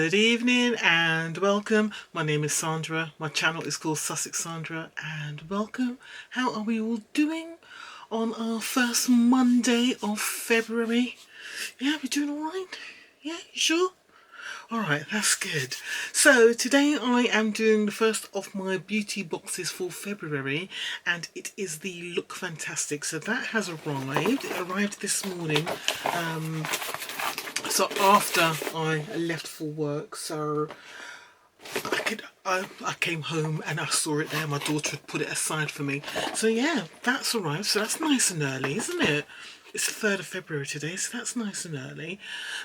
Good evening and welcome. My name is Sandra. My channel is called Sussex Sandra and welcome. How are we all doing on our first Monday of February? Yeah, we're doing alright? Yeah, you sure? Alright, that's good. So today I am doing the first of my beauty boxes for February and it is the Look Fantastic. So that has arrived. It arrived this morning. So after I left for work, so I came home and I saw it there. My daughter had put it aside for me. So yeah, that's arrived. So that's nice and early, isn't it? It's the 3rd of February today, so that's nice and early.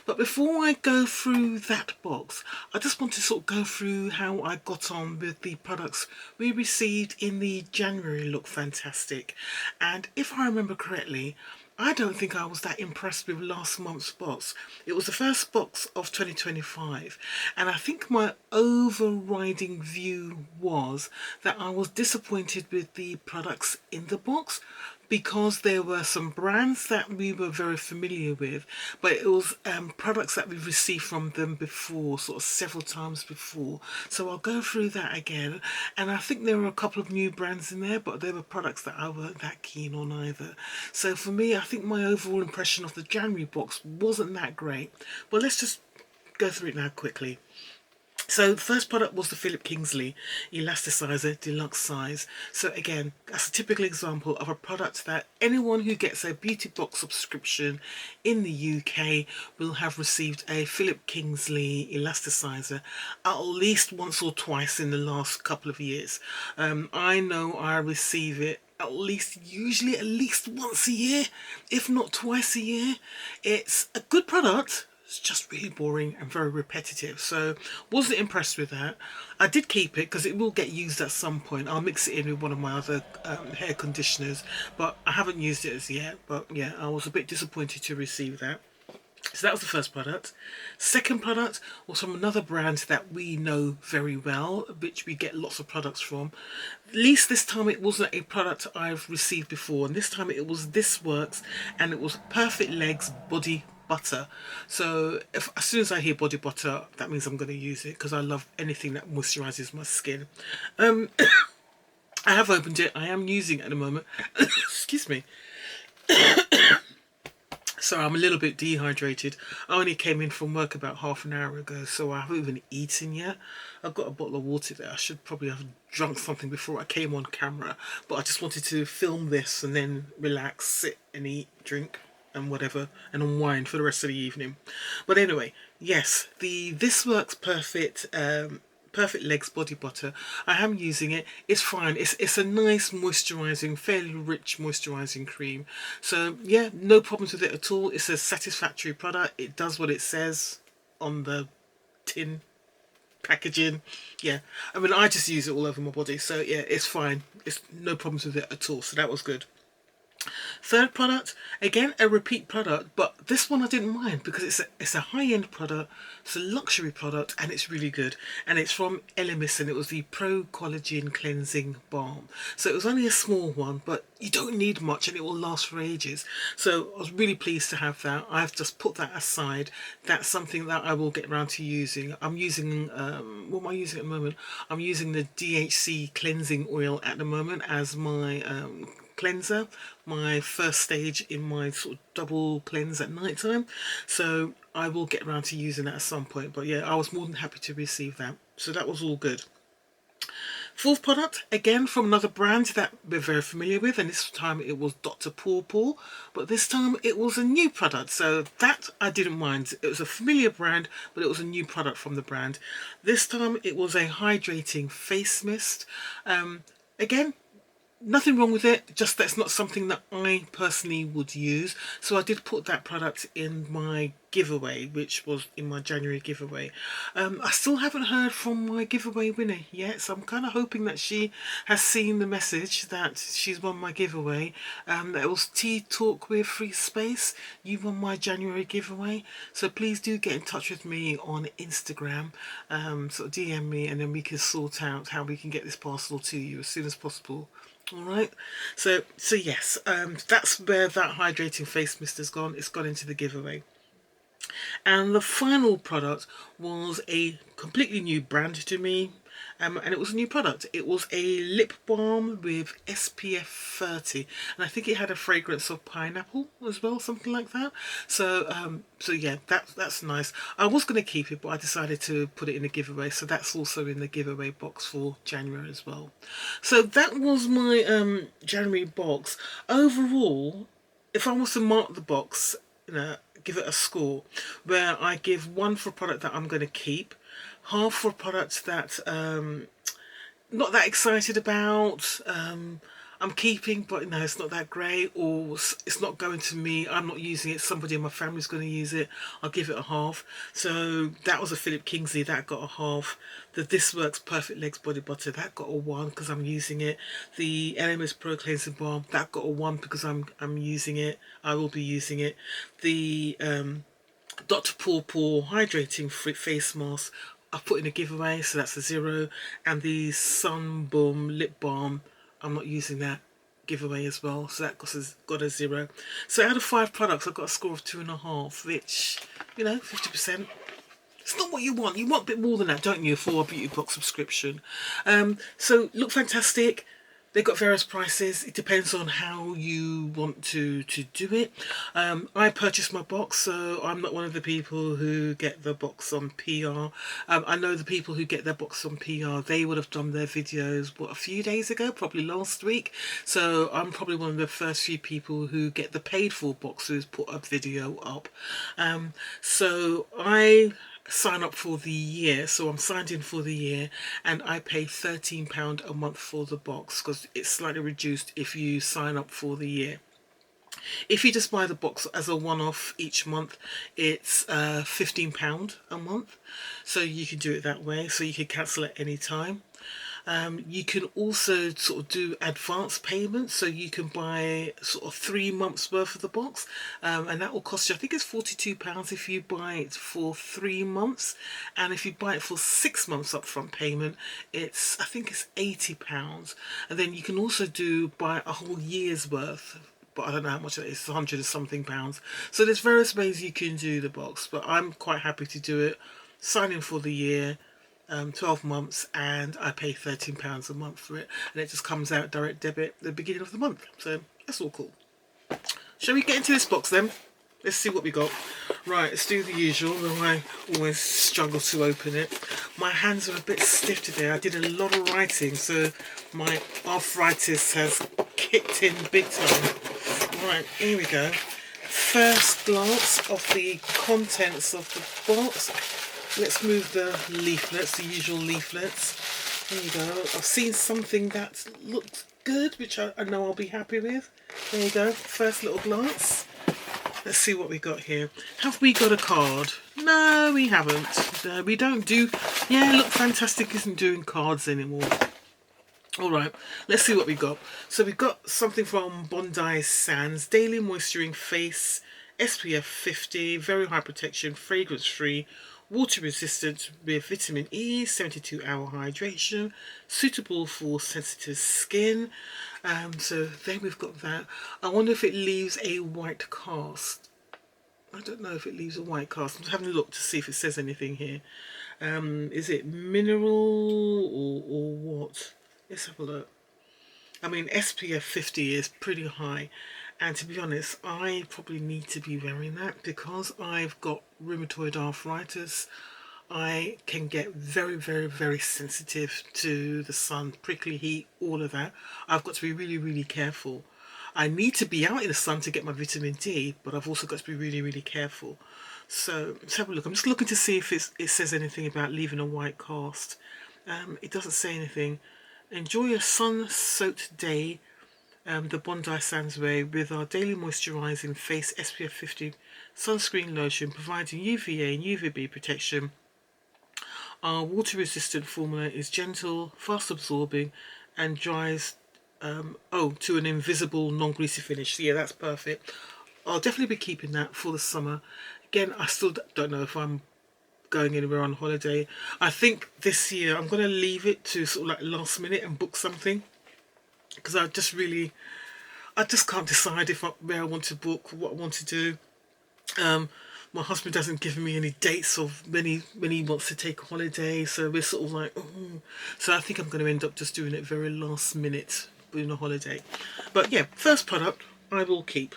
But before I go through that box, I just want to sort of go through how I got on with the products we received in the January Look Fantastic. And if I remember correctly, I don't think I was that impressed with last month's box. It was the first box of 2025 and I think my overriding view was that I was disappointed with the products in the box because there were some brands that we were very familiar with, but it was products that we've received from them before, sort of several times before. So I'll go through that again, and I think there were a couple of new brands in there, but they were products that I weren't that keen on either. So for me, I think my overall impression of the January box wasn't that great. But let's just go through it now quickly. So the first product was the Philip Kingsley Elasticizer Deluxe Size. So again, that's a typical example of a product that anyone who gets a beauty box subscription in the UK will have received a Philip Kingsley Elasticizer at least once or twice in the last couple of years. I know I receive it usually at least once a year, if not twice a year. It's a good product. It's just really boring and very repetitive, so wasn't impressed with that. I did keep it because it will get used at some point. I'll mix it in with one of my other hair conditioners, but I haven't used it as yet. But yeah, I was a bit disappointed to receive that. So that was the first product. Second product was from another brand that we know very well, which we get lots of products from. At least this time it wasn't a product I've received before, and this time it was This Works, and it was Perfect Legs Body Butter. So as soon as I hear body butter, that means I'm going to use it because I love anything that moisturizes my skin. I have opened it. I am using it at the moment. Excuse me. So I'm a little bit dehydrated. I only came in from work about half an hour ago, so I haven't even eaten yet. I've got a bottle of water there. I should probably have drunk something before I came on camera, but I just wanted to film this and then relax, sit and eat, drink and whatever, and unwind for the rest of the evening. But anyway, yes, the This Works Perfect Legs Body Butter. I am using it. It's fine. It's a nice moisturising, fairly rich moisturising cream. So yeah, no problems with it at all. It's a satisfactory product. It does what it says on the tin packaging. Yeah, I mean, I just use it all over my body. So yeah, it's fine. It's no problems with it at all. So that was good. Third product, again a repeat product, but this one I didn't mind because it's a high-end product, it's a luxury product, and it's really good. And it's from Elemis, and it was the Pro Collagen Cleansing Balm. So it was only a small one, but you don't need much and it will last for ages. So I was really pleased to have that. I've just put that aside. That's something that I will get around to using. I'm using, what am I using at the moment? I'm using the DHC cleansing oil at the moment as my cleanser, my first stage in my sort of double cleanse at night time. So I will get around to using that at some point. But yeah, I was more than happy to receive that. So that was all good. Fourth product, again from another brand that we're very familiar with, and this time it was Dr. Paw Paw, but this time it was a new product, so that I didn't mind. It was a familiar brand, but it was a new product from the brand. This time it was a hydrating face mist. Again, nothing wrong with it, just that's not something that I personally would use. So I did put that product in my giveaway, which was in my January giveaway. I still haven't heard from my giveaway winner yet, so I'm kind of hoping that she has seen the message that she's won my giveaway. That was Tea Talk with Free Space. You won my January giveaway, so please do get in touch with me on Instagram, sort of DM me, and then we can sort out how we can get this parcel to you as soon as possible. Alright, so yes, that's where that hydrating face mist has gone. It's gone into the giveaway. And the final product was a completely new brand to me, and it was a new product. It was a lip balm with SPF 30, and I think it had a fragrance of pineapple as well, something like that. So yeah, that's nice. I was going to keep it, but I decided to put it in a giveaway, so that's also in the giveaway box for January as well. So that was my January box. Overall, if I was to mark the box, you know, give it a score, where I give one for a product that I'm going to keep, half for a product that not that excited about, I'm keeping, but no, it's not that great, or it's not going to me, I'm not using it, somebody in my family's going to use it, I'll give it a half. So that was a Philip Kingsley, that got a half. The This Works Perfect Legs Body Butter, that got a 1 because I'm using it. The LMS Pro Cleansing Balm, that got a 1 because I'm using it, I will be using it. The Dr. Paw Paw Hydrating Face Mask, I put in a giveaway, so that's a 0. And the Sun Balm Lip Balm, I'm not using that, giveaway as well, so that got a 0. So out of 5 products, I got a score of 2.5, which, you know, 50%. It's not what you want. You want a bit more than that, don't you, for a beauty box subscription? So look fantastic. They've got various prices. It depends on how you want to do it. I purchased my box, so I'm not one of the people who get the box on PR. I know the people who get their box on PR, they would have done their videos, what, a few days ago, probably last week. So I'm probably one of the first few people who get the paid for box who's put a video up. So I sign up for the year, so I'm signed in for the year, and I pay £13 a month for the box because it's slightly reduced if you sign up for the year. If you just buy the box as a one-off each month, it's £15 a month, so you can do it that way, so you can cancel at any time. You can also sort of do advance payments, so you can buy sort of 3 months worth of the box, and that will cost you, I think it's £42 if you buy it for 3 months, and if you buy it for 6 months upfront payment, I think it's £80. And then you can also buy a whole year's worth, but I don't know how much that is, 100 and something pounds. So there's various ways you can do the box, but I'm quite happy to do it. Sign in for the year, 12 months, and I pay £13 a month for it, and it just comes out direct debit at the beginning of the month, so that's all cool. Shall we get into this box then? Let's see what we got. Right, let's do the usual, though I always struggle to open it. My hands are a bit stiff today. I did a lot of writing, so my arthritis has kicked in big time. Right, here we go. First glance of the contents of the box. Let's move the leaflets, the usual leaflets. There you go. I've seen something that looks good, which I know I'll be happy with. There you go. First little glance. Let's see what we got here. Have we got a card? No, we haven't. We don't do... Yeah, Look Fantastic isn't doing cards anymore. Alright, let's see what we got. So we got something from Bondi Sands. Daily Moisturing Face, SPF 50, very high protection, fragrance free, water resistant with vitamin E, 72-hour hydration, suitable for sensitive skin. So then we've got that. I wonder if it leaves a white cast. I don't know if it leaves a white cast. I'm just having a look to see if it says anything here. Is it mineral or what? Let's have a look. I mean, SPF 50 is pretty high, and to be honest, I probably need to be wearing that because I've got rheumatoid arthritis. I can get very, very, very sensitive to the sun, prickly heat, all of that. I've got to be really, really careful. I need to be out in the sun to get my vitamin D, but I've also got to be really, really careful. So let's have a look. I'm just looking to see if it says anything about leaving a white cast. It doesn't say anything. Enjoy a sun-soaked day the Bondi Sands way with our daily moisturising face SPF 50 sunscreen lotion, providing UVA and UVB protection. Our water-resistant formula is gentle, fast-absorbing, and dries to an invisible, non-greasy finish. So yeah, that's perfect. I'll definitely be keeping that for the summer. Again, I still don't know if I'm going anywhere on holiday. I think this year I'm going to leave it to sort of like last minute and book something, because I just can't decide where I want to book, what I want to do. My husband hasn't given me any dates of when he wants to take a holiday, so we're sort of like, oh. So I think I'm going to end up just doing it very last minute doing a holiday. But yeah, first product I will keep.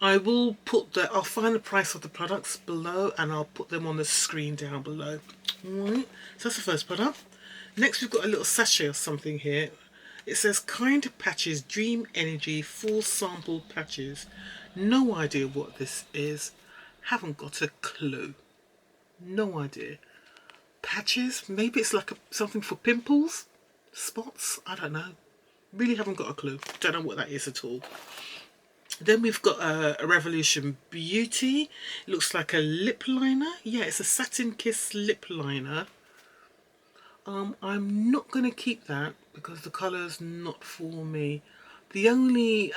I'll find the price of the products below and I'll put them on the screen down below. Alright, so that's the first product. Next we've got a little sachet of something here. It says Kind Patches Dream Energy Full Sample Patches. No idea what this is. Haven't got a clue. No idea. Patches? Maybe it's like something for pimples? Spots? I don't know. Really haven't got a clue. Don't know what that is at all. Then we've got a Revolution Beauty. It looks like a lip liner. Yeah, it's a Satin Kiss lip liner. I'm not going to keep that because the colour's not for me. The only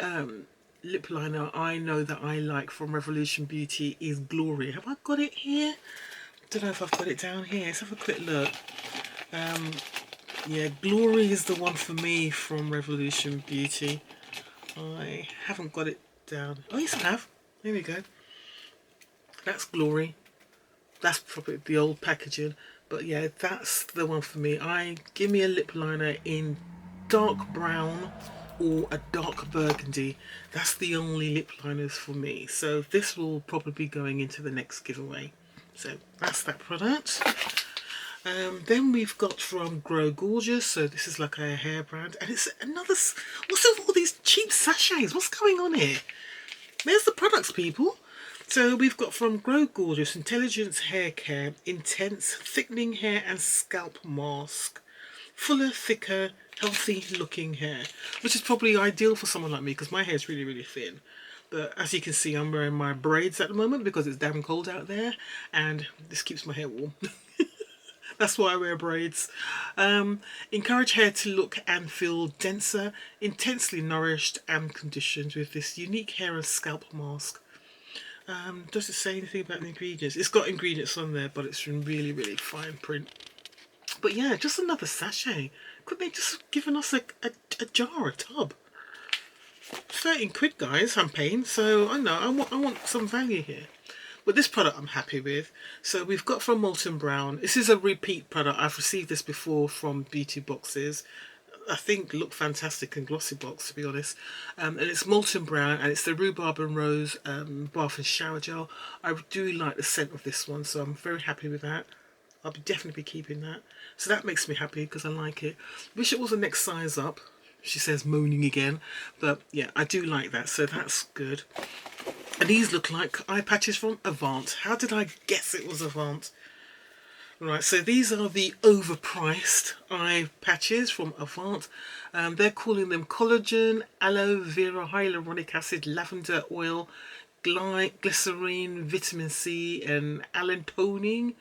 lip liner I know that I like from Revolution Beauty is Glory. Have I got it here? Don't know if I've got it down here. Let's have a quick look. Yeah, Glory is the one for me from Revolution Beauty. I haven't got it down. Oh, yes, I have. There we go. That's Glory. That's probably the old packaging. But yeah, that's the one for me. Give me a lip liner in dark brown or a dark burgundy. That's the only lip liners for me. So this will probably be going into the next giveaway. So that's that product. Then we've got from Grow Gorgeous. So this is like a hair brand. And it's another... What's with all these cheap sachets? What's going on here? There's the products, people. So we've got from Grow Gorgeous Intelligence Hair Care Intense Thickening Hair and Scalp Mask. Fuller, thicker, healthy looking hair. Which is probably ideal for someone like me because my hair is really, really thin. But as you can see, I'm wearing my braids at the moment because it's damn cold out there. And this keeps my hair warm. That's why I wear braids. Encourage hair to look and feel denser, intensely nourished and conditioned with this unique hair and scalp mask. Does it say anything about the ingredients? It's got ingredients on there, but it's in really, really fine print. But yeah, just another sachet. Could they just given us a jar, a tub? 13 quid, guys, I'm paying. So I know, I want some value here. But this product I'm happy with. So we've got from Molten Brown. This is a repeat product. I've received this before from beauty boxes. I think look fantastic in GLOSSYBOX, to be honest. And it's Molten Brown and it's the Rhubarb and Rose Bath and Shower Gel. I do like the scent of this one, so I'm very happy with that. I'll definitely be keeping that. So that makes me happy because I like it. Wish it was the next size up. She says moaning again. But yeah, I do like that, so that's good. And these look like eye patches from Avant. How did I guess it was Avant? Right, so these are the overpriced eye patches from Avant. They're calling them collagen, aloe vera, hyaluronic acid, lavender oil, glycerine, vitamin C, and allantoin.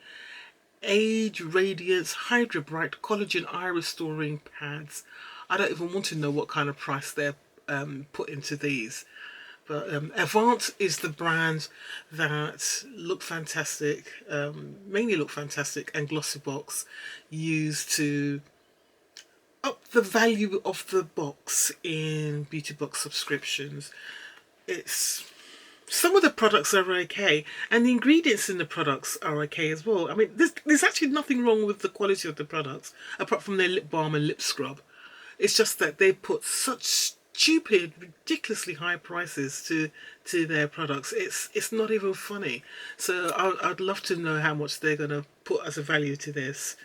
Age Radiance Hydra Bright Collagen Eye Restoring Pads. I don't even want to know what kind of price they're put into these. But Avant is the brand that look fantastic, mainly look fantastic, and GLOSSYBOX used to up the value of the box in beauty box subscriptions. Some of the products are okay, and the ingredients in the products are okay as well. I mean, there's actually nothing wrong with the quality of the products, apart from their lip balm and lip scrub. It's just that they put such stupid, ridiculously high prices to their products. It's not even funny. So I'd love to know how much they're going to put as a value to this.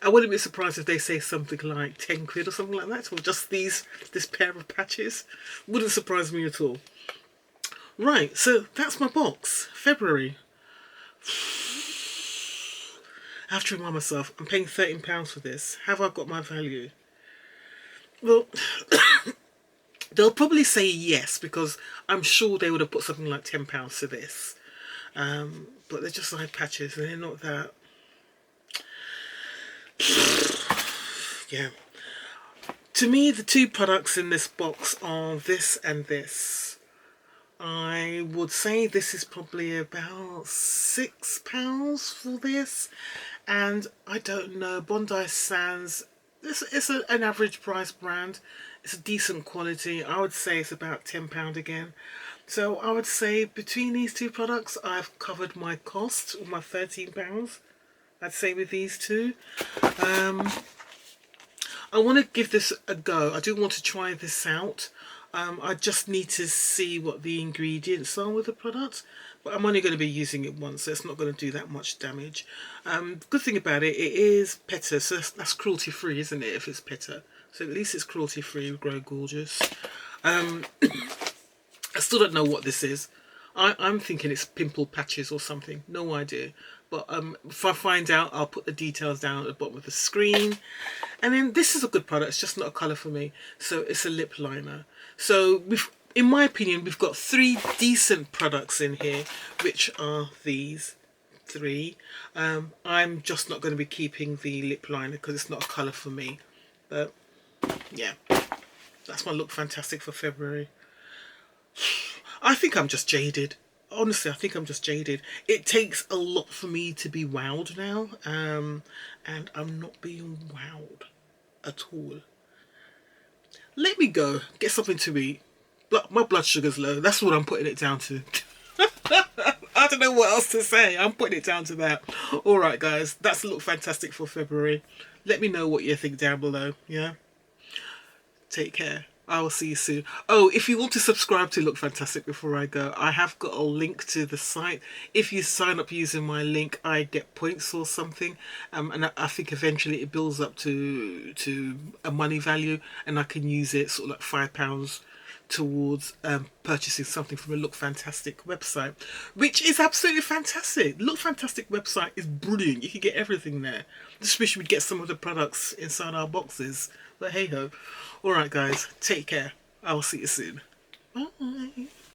I wouldn't be surprised if they say something like 10 quid or something like that, or just this pair of patches. Wouldn't surprise me at all. Right, so that's my box. February. I have to remind myself, I'm paying £13 for this. Have I got my value? Well, they'll probably say yes, because I'm sure they would have put something like £10 to this. But they're just eye patches, and they're not that... Yeah. To me, the two products in this box are this and this. I would say this is probably about £6 for this. And I don't know, Bondi Sands, it's an average price brand. It's a decent quality. I would say it's about £10 again. So I would say between these two products, I've covered my cost, my £13. I'd say with these two. I want to give this a go. I do want to try this out. I just need to see what the ingredients are with the product. But I'm only going to be using it once, so it's not going to do that much damage. Good thing about it, it is PETA, so that's cruelty free, isn't it, if it's PETA? So at least it's cruelty free, Grow Gorgeous. I still don't know what this is. I'm thinking it's pimple patches or something. No idea. But if I find out, I'll put the details down at the bottom of the screen. And then this is a good product. It's just not a colour for me. So it's a lip liner. So in my opinion, we've got 3 decent products in here, which are these 3. I'm just not going to be keeping the lip liner because it's not a colour for me. But yeah, that's my Look Fantastic for February. I think I'm just jaded. Honestly, I think I'm just jaded. It takes a lot for me to be wowed now, and I'm not being wowed at all. Let me go get something to eat. My blood sugar's low. That's what I'm putting it down to. I don't know what else to say. I'm putting it down to that. All right, guys, that's Look Fantastic for February. Let me know what you think down below. Yeah. Take care. I will see you soon. Oh, if you want to subscribe to Look Fantastic before I go, I have got a link to the site. If you sign up using my link, I get points or something. And I think eventually it builds up to a money value, and I can use it sort of like £5 towards purchasing something from a Look Fantastic website, which is absolutely fantastic. Look Fantastic website is brilliant. You can get everything there. Just wish we'd get some of the products inside our boxes. But hey ho. Alright guys, take care. I will see you soon. Bye.